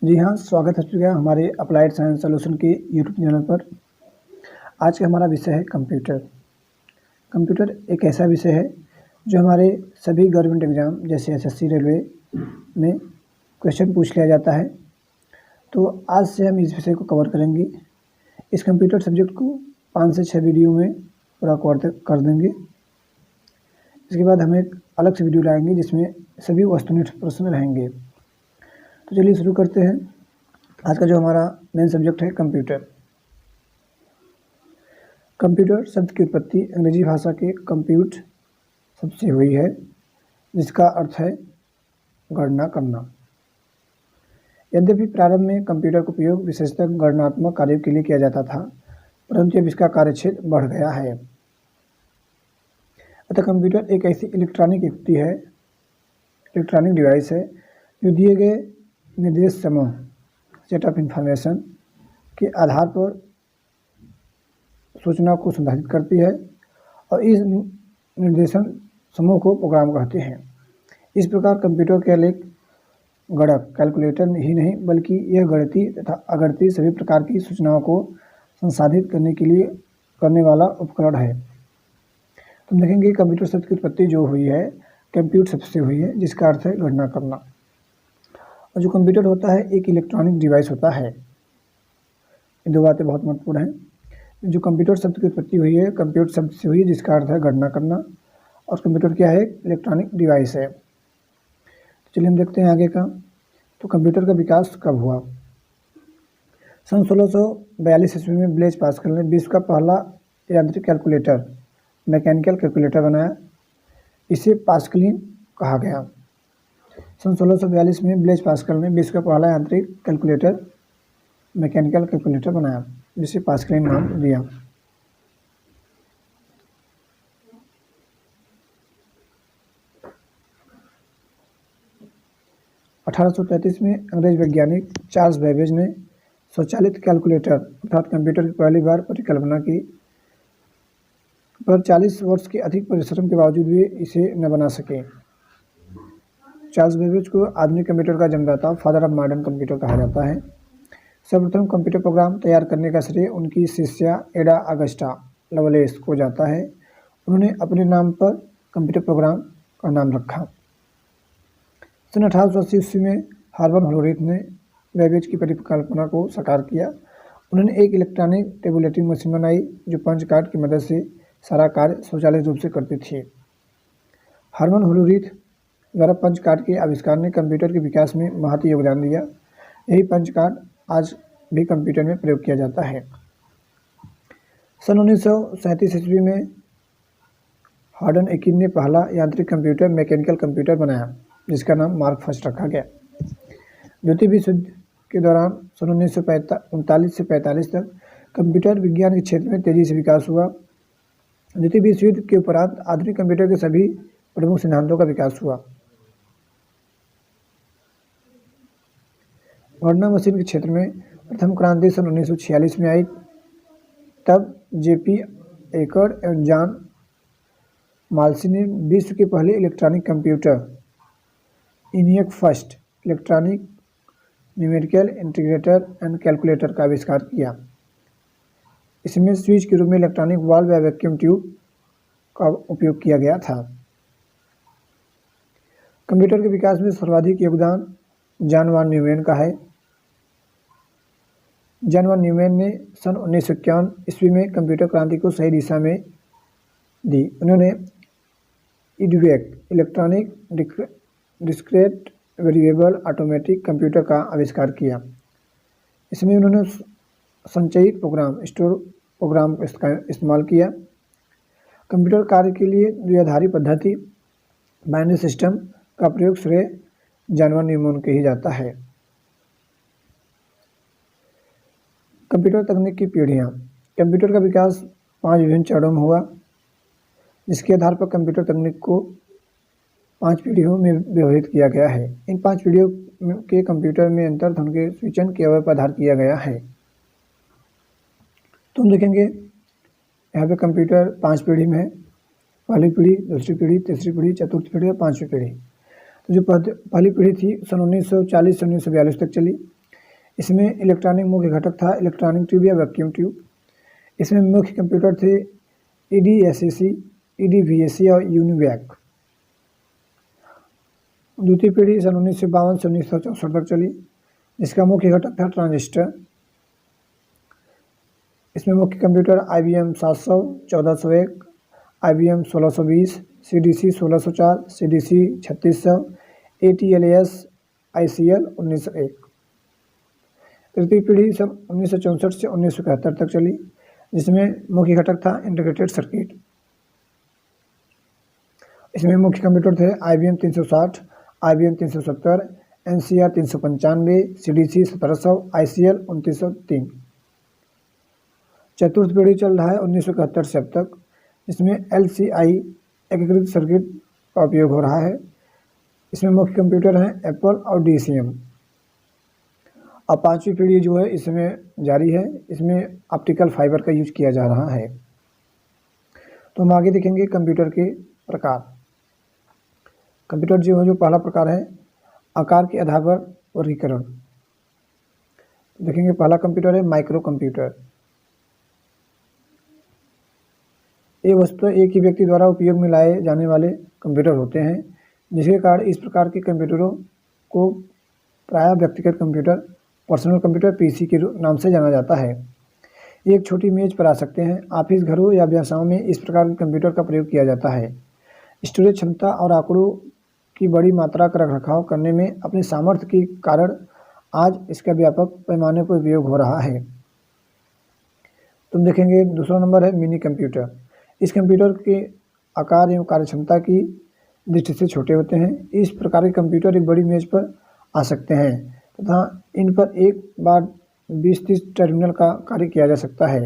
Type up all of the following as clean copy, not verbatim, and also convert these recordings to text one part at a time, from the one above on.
जी हाँ, स्वागत है आपका हमारे अप्लाइड साइंस सॉल्यूशन के यूट्यूब चैनल पर। आज का हमारा विषय है कंप्यूटर। कंप्यूटर एक ऐसा विषय है जो हमारे सभी गवर्नमेंट एग्ज़ाम जैसे एसएससी, रेलवे में क्वेश्चन पूछ लिया जाता है। तो आज से हम इस विषय को कवर करेंगे। इस कंप्यूटर सब्जेक्ट को 5 से 6 वीडियो में पूरा कवर कर देंगे। इसके बाद हम एक अलग से वीडियो लाएंगे जिसमें सभी वस्तुनिष्ठ प्रश्न रहेंगे। तो चलिए शुरू करते हैं। आज का जो हमारा मेन सब्जेक्ट है कंप्यूटर। कंप्यूटर शब्द की उत्पत्ति अंग्रेजी भाषा के कंप्यूट शब्द से हुई है, जिसका अर्थ है गणना करना। यद्यपि प्रारंभ में कंप्यूटर का उपयोग विशेषतः गणनात्मक कार्यों के लिए किया जाता था, परंतु अब इसका कार्यक्षेत्र बढ़ गया है। अतः कंप्यूटर एक ऐसी इलेक्ट्रॉनिक युक्ति है, इलेक्ट्रॉनिक डिवाइस है जो दिए गए निर्देश समूह सेट ऑफ इंफॉर्मेशन के आधार पर सूचना को संसाधित करती है और इस निर्देशन समूह को प्रोग्राम कहते हैं। इस प्रकार कंप्यूटर केवल एक गणक कैलकुलेटर ही नहीं बल्कि यह गणितीय तथा अगणितीय सभी प्रकार की सूचनाओं को संसाधित करने के लिए करने वाला उपकरण है। तो देखेंगे कंप्यूटर शब्द की उत्पत्ति जो हुई है कंप्यूट शब्द से हुई है, जिसका अर्थ है गणना करना। और जो कंप्यूटर होता है एक इलेक्ट्रॉनिक डिवाइस होता है। ये दो बातें बहुत महत्वपूर्ण हैं। जो कंप्यूटर शब्द की उत्पत्ति हुई है कंप्यूटर शब्द से हुई है, जिसका अर्थ है गणना करना, और कंप्यूटर क्या है, इलेक्ट्रॉनिक डिवाइस है। तो चलिए हम देखते हैं आगे का। तो कंप्यूटर का विकास कब हुआ? सन 1642 ईस्वी में ब्लेज पास्कल ने विश्व का पहला यांत्रिक कैलकुलेटर मैकेनिकल कैलकुलेटर बनाया। इसे पास्कलिन कहा गया। सन 1642 में ब्लेज पास्कल ने विश्व का पहला यांत्रिक कैलकुलेटर मैकेनिकल कैलकुलेटर बनाया, जिसे पास्कलिन नाम दिया। (1833) में अंग्रेज वैज्ञानिक चार्ल्स बेबेज ने स्वचालित कैलकुलेटर अर्थात कंप्यूटर की पहली बार परिकल्पना की, पर 40 वर्ष के अधिक परिश्रम के बावजूद भी इसे न बना सके। चार्ल्स बेबेज को आधुनिक कंप्यूटर का जन्मदाता फादर ऑफ मॉडर्न कंप्यूटर कहा जाता है। सर्वप्रथम कंप्यूटर प्रोग्राम तैयार करने का श्रेय उनकी शिष्या एडा अगस्टा लवलेस को जाता है। उन्होंने अपने नाम पर कंप्यूटर प्रोग्राम का नाम रखा। सन 1880 ईस्वी में हार्मन होलोरिथ ने बेबेज की परिकल्पना को साकार किया। उन्होंने एक इलेक्ट्रॉनिक टेबुलेटिंग मशीन बनाई जो पंच कार्ड की मदद से सारा कार्य स्वचालित रूप से करती थी। हार्मन होलोरिथ द्वारा पंच कार्ड के आविष्कार ने कंप्यूटर के विकास में महत्वपूर्ण योगदान दिया। यही पंच कार्ड आज भी कंप्यूटर में प्रयोग किया जाता है। सन 1937 ईस्वी में हार्डन एकिन ने पहला यांत्रिक कंप्यूटर मैकेनिकल कंप्यूटर बनाया, जिसका नाम मार्क फर्स्ट रखा गया। द्वितीय विश्व युद्ध के दौरान सन 1939 से 45 तक कंप्यूटर विज्ञान के क्षेत्र में तेजी से विकास हुआ। द्वितीय विश्व युद्ध के उपरांत आधुनिक कंप्यूटर के सभी प्रमुख सिद्धांतों का विकास हुआ। गणना मशीन के क्षेत्र में प्रथम क्रांति सन 1946 में आई। तब जेपी एकड़ एवं जॉन माल्सी ने विश्व के पहले electronic computer ENIAC first electronic numerical integrator and calculator का आविष्कार किया। इसमें स्विच के रूप में इलेक्ट्रॉनिक वाल्व या वैक्यूम ट्यूब का उपयोग किया गया था। कंप्यूटर के विकास में सर्वाधिक योगदान जॉन वान न्यूमैन का है। जॉन वान न्यूमैन ने सन 1951 ईस्वी में कंप्यूटर क्रांति को सही दिशा में दी। उन्होंने EDIAC electronic discrete variable automatic computer का आविष्कार किया। इसमें उन्होंने संचयित प्रोग्राम स्टोर प्रोग्राम का इस्तेमाल किया। कंप्यूटर कार्य के लिए द्विआधारी पद्धति बाइनरी सिस्टम का प्रयोग श्रेय जॉन वान न्यूमैन के ही जाता है। कंप्यूटर तकनीक की पीढ़ियाँ। कंप्यूटर का विकास 5 विभिन्न चरणों में हुआ, जिसके आधार पर कंप्यूटर तकनीक को 5 पीढ़ियों में विभाजित किया गया है। इन 5 पीढ़ियों के कंप्यूटर में अंतर्ध्वनि के स्विचन के अवयव पर आधार किया गया है। तो हम देखेंगे यहाँ पे कंप्यूटर 5 पीढ़ी में है। पहली पीढ़ी, दूसरी पीढ़ी, तीसरी पीढ़ी, चतुर्थ पीढ़ी और 5वीं पीढ़ी। तो जो पहली पीढ़ी थी सन 1940 से 1942 तक चली। इसमें इलेक्ट्रॉनिक मुख्य घटक था इलेक्ट्रॉनिक ट्यूब या वैक्यूम ट्यूब। इसमें मुख्य कंप्यूटर थे EDSAC, EDVAC और यूनिवैक। द्वितीय पीढ़ी सन 1952 से 1964 तक चली, जिसका मुख्य घटक था ट्रांजिस्टर। इसमें मुख्य computer IBM 700, 1401, IBM 1620, CDC 1604, CDC 3600, ATLAS ICL 1901। तृतीय पीढ़ी सन 1964 से 1971 तक चली, जिसमें मुख्य घटक था इंटीग्रेटेड सर्किट। इसमें मुख्य कंप्यूटर थे IBM 360, IBM 370, NCR 395, CDC 1700, ICL 2903। चतुर्थ पीढ़ी चल रहा है 1971 से अब तक, इसमें LCI एकीकृत सर्किट का उपयोग हो रहा है। इसमें मुख्य कंप्यूटर हैं एप्पल और DCM। अब पांचवी पीढ़ी जो है इसमें जारी है, इसमें ऑप्टिकल फाइबर का यूज किया जा रहा है। तो हम आगे देखेंगे कंप्यूटर के प्रकार। कंप्यूटर जो है, जो पहला प्रकार है आकार के आधार पर वर्गीकरण। देखेंगे पहला कंप्यूटर है माइक्रो कंप्यूटर। ये वस्तु एक ही व्यक्ति द्वारा उपयोग में लाए जाने वाले कंप्यूटर होते हैं, जिसके कारण इस प्रकार के कंप्यूटरों को प्रायः व्यक्तिगत कंप्यूटर, पर्सनल कंप्यूटर PC के नाम से जाना जाता है। ये एक छोटी मेज पर आ सकते हैं। ऑफिस, घरों या व्यवसायों में इस प्रकार के कंप्यूटर का प्रयोग किया जाता है। स्टोरेज क्षमता और आंकड़ों की बड़ी मात्रा का रखरखाव करने में अपने सामर्थ्य के कारण आज इसका व्यापक पैमाने पर उपयोग हो रहा है। तुम देखेंगे दूसरा नंबर है मिनी कंप्यूटर। इस कंप्यूटर के आकार एवं कार्यक्षमता की दृष्टि से छोटे होते हैं। इस प्रकार के कंप्यूटर एक बड़ी मेज पर आ सकते हैं तथा इन पर एक बार 20-30 टर्मिनल का कार्य किया जा सकता है।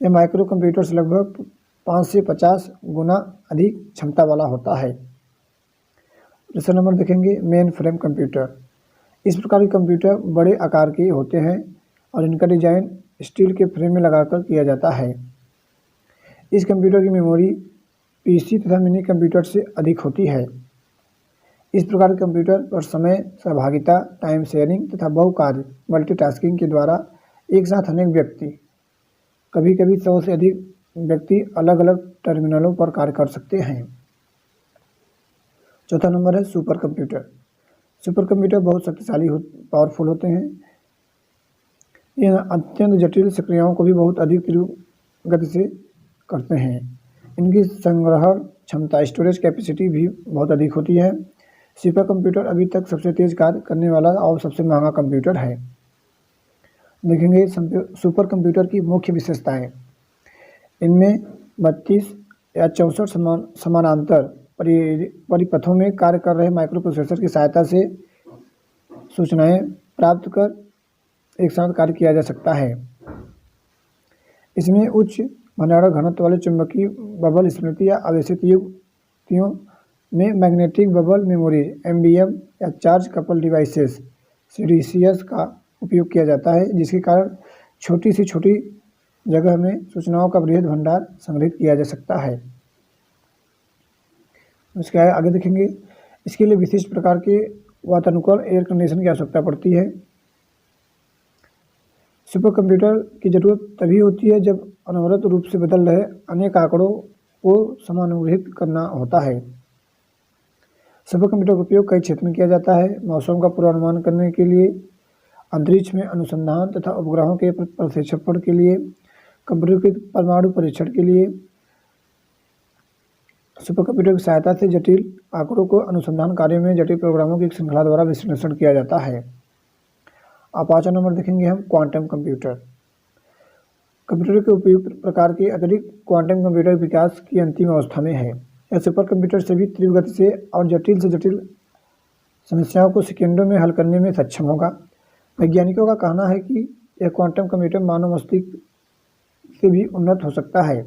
यह माइक्रो कंप्यूटर से लगभग 5 से 50 गुना अधिक क्षमता वाला होता है। दूसरा नंबर देखेंगे मेन फ्रेम कंप्यूटर। इस प्रकार के कंप्यूटर बड़े आकार के होते हैं और इनका डिजाइन स्टील के फ्रेम में लगाकर किया जाता है। इस कंप्यूटर की मेमोरी PC तथा मिनी कंप्यूटर से अधिक होती है। इस प्रकार के कंप्यूटर पर समय, सहभागिता, टाइम शेयरिंग तथा बहुकार्य मल्टीटास्किंग के द्वारा एक साथ अनेक व्यक्ति, कभी कभी 100 से अधिक व्यक्ति अलग अलग टर्मिनलों पर कार्य कर सकते हैं। चौथा नंबर है सुपर कंप्यूटर। सुपर कंप्यूटर बहुत शक्तिशाली पावरफुल होते हैं। यह अत्यंत जटिल प्रक्रियाओं को भी बहुत अधिक तीव्र गति से करते हैं। इनकी संग्रह क्षमता, स्टोरेज कैपेसिटी भी बहुत अधिक होती है। सुपर कंप्यूटर अभी तक सबसे तेज कार्य करने वाला और सबसे महंगा कंप्यूटर है। देखेंगे सुपर कंप्यूटर की मुख्य विशेषताएं। इनमें 32 या 64 समानांतर परिपथों में कार्य कर रहे माइक्रो प्रोसेसर की सहायता से सूचनाएं प्राप्त कर एक साथ कार्य किया जा सकता है। इसमें उच्च भंडारण घनत्व वाले चुंबकीय बबल स्मृति या आवेशित युक्तियों में मैग्नेटिक बबल मेमोरी MBM या चार्ज कपल डिवाइसेस CDCS का उपयोग किया जाता है, जिसके कारण छोटी से छोटी जगह में सूचनाओं का बृहद भंडार संग्रहित किया जा सकता है। इसके आगे देखेंगे, इसके लिए विशिष्ट प्रकार के वातानुकूल एयर कंडीशन की आवश्यकता पड़ती है। सुपर कंप्यूटर की जरूरत तभी होती है जब अनवरत रूप से बदल रहे अनेक आंकड़ों को समानुग्रहित करना होता है। सुपर कंप्यूटर का उपयोग कई क्षेत्र में किया जाता है। मौसम का पूर्वानुमान करने के लिए, अंतरिक्ष में अनुसंधान तथा उपग्रहों के प्रक्षेपण के लिए, कंप्यूटरीकृत परमाणु परीक्षण के लिए। सुपर कंप्यूटर की सहायता से जटिल आंकड़ों को अनुसंधान कार्यों में जटिल प्रोग्रामों की एक श्रृंखला द्वारा विश्लेषण किया जाता है। अब 5वां नंबर देखेंगे हम क्वांटम कंप्यूटर। कंप्यूटर के उपयुक्त प्रकार के अतिरिक्त क्वांटम कंप्यूटर विकास की अंतिम अवस्था में है। यह सुपर कंप्यूटर से भी तीव्र गति से और जटिल से जटिल समस्याओं को सेकेंडों में हल करने में सक्षम होगा। वैज्ञानिकों का कहना है कि यह क्वांटम कंप्यूटर मानव मस्तिष्क से भी उन्नत हो सकता है।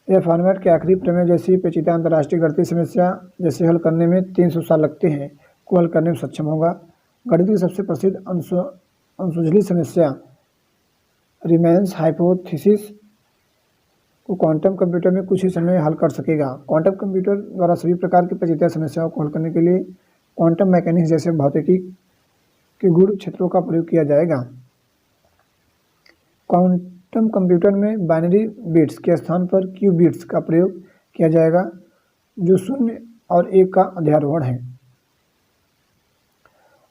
यह फॉर्मेट के आखिरी प्रमेय जैसी पेचीदा अंतर्राष्ट्रीय गणितीय समस्या जैसे हल करने में 300 साल लगते हैं को हल करने में सक्षम होगा। गणित की सबसे प्रसिद्ध अनसुलझी समस्या रीमैन्स हाइपोथेसिस को क्वांटम कंप्यूटर में कुछ ही समय हल कर सकेगा। क्वांटम कंप्यूटर द्वारा सभी प्रकार की पेचीदा समस्याओं को हल करने के लिए क्वांटम मैकेनिक्स जैसे भौतिकी के गुण क्षेत्रों का प्रयोग किया जाएगा। क्वांटम कंप्यूटर में बाइनरी बिट्स के स्थान पर क्यू बिट्स का प्रयोग किया जाएगा, जो 0 और 1 का अध्यारोहण है।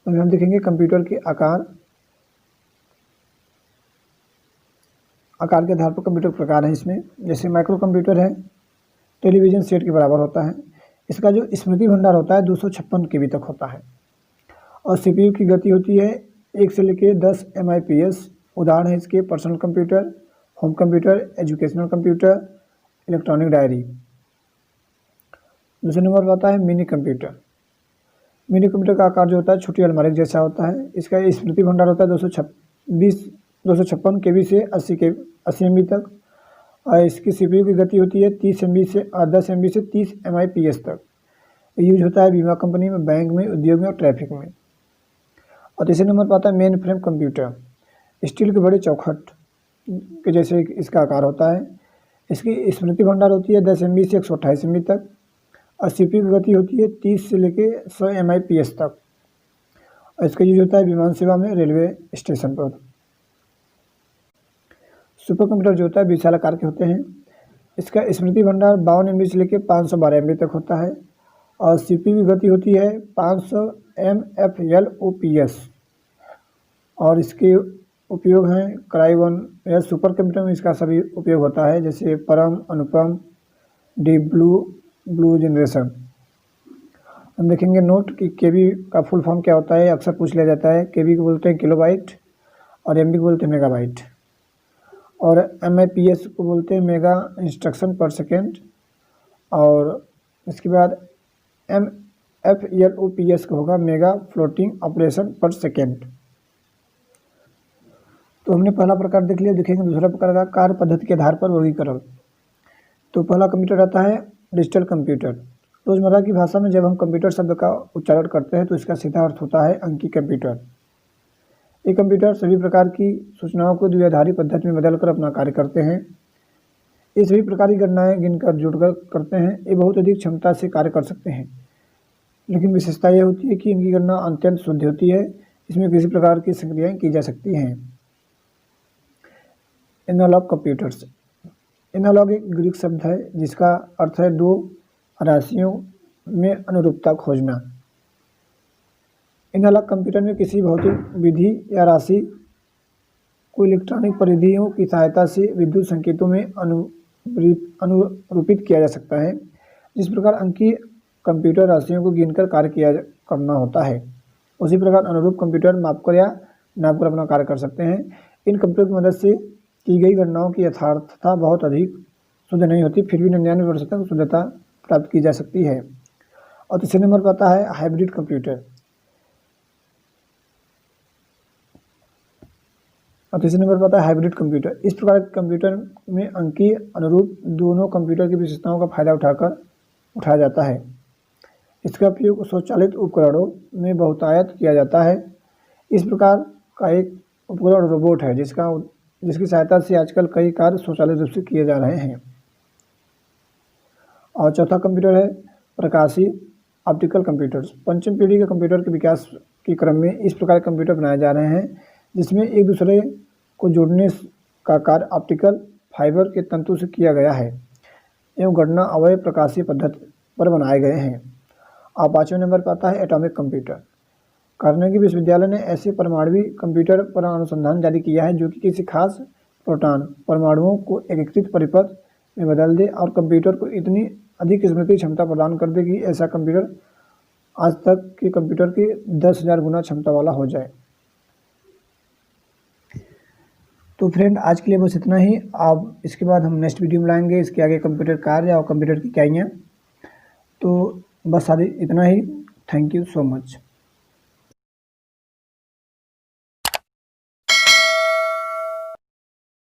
और हम देखेंगे कंप्यूटर के आकार के आधार पर कंप्यूटर प्रकार हैं इसमें। जैसे माइक्रो कंप्यूटर है, टेलीविज़न सेट के बराबर होता है। इसका जो स्मृति भंडार होता है 256 KB तक होता है। और सीपीयू की गति होती है 1 से लेकर 10 MIPS। उदाहरण है इसके personal computer, home computer, educational computer, electronic diary. दूसरे नंबर पर आता है मिनी कंप्यूटर। मिनी कंप्यूटर का आकार जो होता है छोटी अलमारी जैसा होता है। इसका स्मृति भंडार होता है 256 KB से 80 MB तक। और इसकी सीपीयू की गति होती है 30 MB से 10 MB से 30 MIPS तक। यूज होता है बीमा कंपनी में, बैंक में, उद्योग में और ट्रैफिक में। और तीसरे नंबर पर आता है मेन फ्रेम कंप्यूटर। स्टील के बड़े चौखट के जैसे इसका आकार होता है। इसकी स्मृति भंडार होती है 10 MB से 128 MB तक। और सीपीयू की गति होती है 30 से लेकर 100 MIPS तक। और इसका यूज होता है विमान सेवा में, रेलवे स्टेशन पर। सुपर कंप्यूटर जो होता है विशाल आकार के होते हैं। इसका स्मृति भंडार 52 MB से लेकर 512 MB तक होता है। और सीपीयू की गति होती है 500 MFLOPS। और इसके उपयोग हैं क्राई-1 या सुपर कंप्यूटर में इसका सभी उपयोग होता है, जैसे परम, अनुपम, डीप ब्लू जनरेशन। हम देखेंगे नोट कि केबी का फुल फॉर्म क्या होता है, अक्सर पूछ लिया जाता है। केबी को बोलते हैं किलोबाइट और एमबी को बोलते हैं मेगाबाइट। और MIPS को बोलते हैं मेगा इंस्ट्रक्शन पर सेकेंड। और इसके बाद MFLOPS का होगा मेगा फ्लोटिंग ऑपरेशन पर सेकेंड। तो हमने पहला प्रकार देख लिया। देखेंगे दूसरा प्रकार का कार्य पद्धति के आधार पर वर्गीकरण। तो पहला कंप्यूटर आता है डिजिटल कंप्यूटर। रोज़मर्रा की भाषा में जब हम कंप्यूटर शब्द का उच्चारण करते हैं तो इसका सीधा अर्थ होता है अंकीय कंप्यूटर। ये कंप्यूटर सभी प्रकार की सूचनाओं को द्विआधारी पद्धति में बदलकर अपना कार्य करते हैं। ये सभी प्रकार की गणनाएँ गिनकर जोड़कर करते हैं। ये बहुत अधिक क्षमता से कार्य कर सकते हैं, लेकिन विशेषता यह होती है कि इनकी गणना अत्यंत शुद्ध होती है। इसमें किसी प्रकार की संक्रियाएँ की जा सकती हैं। Analogue computers. एनालॉग एक ग्रीक शब्द है जिसका अर्थ है दो राशियों में अनुरूपता खोजना। एनालॉग कंप्यूटर में किसी भौतिक विधि या राशि को इलेक्ट्रॉनिक परिधियों की सहायता से विद्युत संकेतों में अनुरूपित किया जा सकता है। जिस प्रकार अंकीय कंप्यूटर राशियों को गिनकर कार्य करना होता है, उसी प्रकार अनुरूप कंप्यूटर नापकर अपना कार्य कर सकते हैं। इन कंप्यूटर की मदद से की गई गणनाओं की यथार्थता बहुत अधिक शुद्ध नहीं होती, फिर भी 99% तक शुद्धता प्राप्त की जा सकती है। और तीसरे नंबर पर आता है हाइब्रिड कंप्यूटर। हाइब्रिड कंप्यूटर इस प्रकार के कंप्यूटर में अंकीय अनुरूप दोनों कंप्यूटर की विशेषताओं का फायदा उठाया जाता है। इसका उपयोग स्वचालित उपकरणों में बहुतायत किया जाता है। इस प्रकार का एक उपकरण रोबोट है जिसकी सहायता से आजकल कई कार्य स्वचालित रूप से किए जा रहे हैं। और चौथा कंप्यूटर है प्रकाशीय ऑप्टिकल कंप्यूटर्स। पंचम पीढ़ी के कंप्यूटर के विकास के क्रम में इस प्रकार के कंप्यूटर बनाए जा रहे हैं जिसमें एक दूसरे को जोड़ने का कार्य ऑप्टिकल फाइबर के तंतु से किया गया है एवं गणना अवयव प्रकाशीय पद्धति पर बनाए गए हैं। और पाँचवें नंबर पर आता है एटॉमिक कंप्यूटर। कार्नेगी विश्वविद्यालय ने ऐसे परमाणु कंप्यूटर पर अनुसंधान जारी किया है जो कि किसी खास प्रोटॉन परमाणुओं को एकीकृत परिपथ में बदल दे और कंप्यूटर को इतनी अधिक स्मृति क्षमता प्रदान कर दे कि ऐसा कंप्यूटर आज तक के कंप्यूटर के 10,000 गुना क्षमता वाला हो जाए। तो फ्रेंड, आज के लिए बस इतना ही। अब इसके बाद हम नेक्स्ट वीडियो में लाएंगे इसके आगे कंप्यूटर कार्य और कंप्यूटर की इकाइयाँ। तो बस इतना ही। Thank you so much.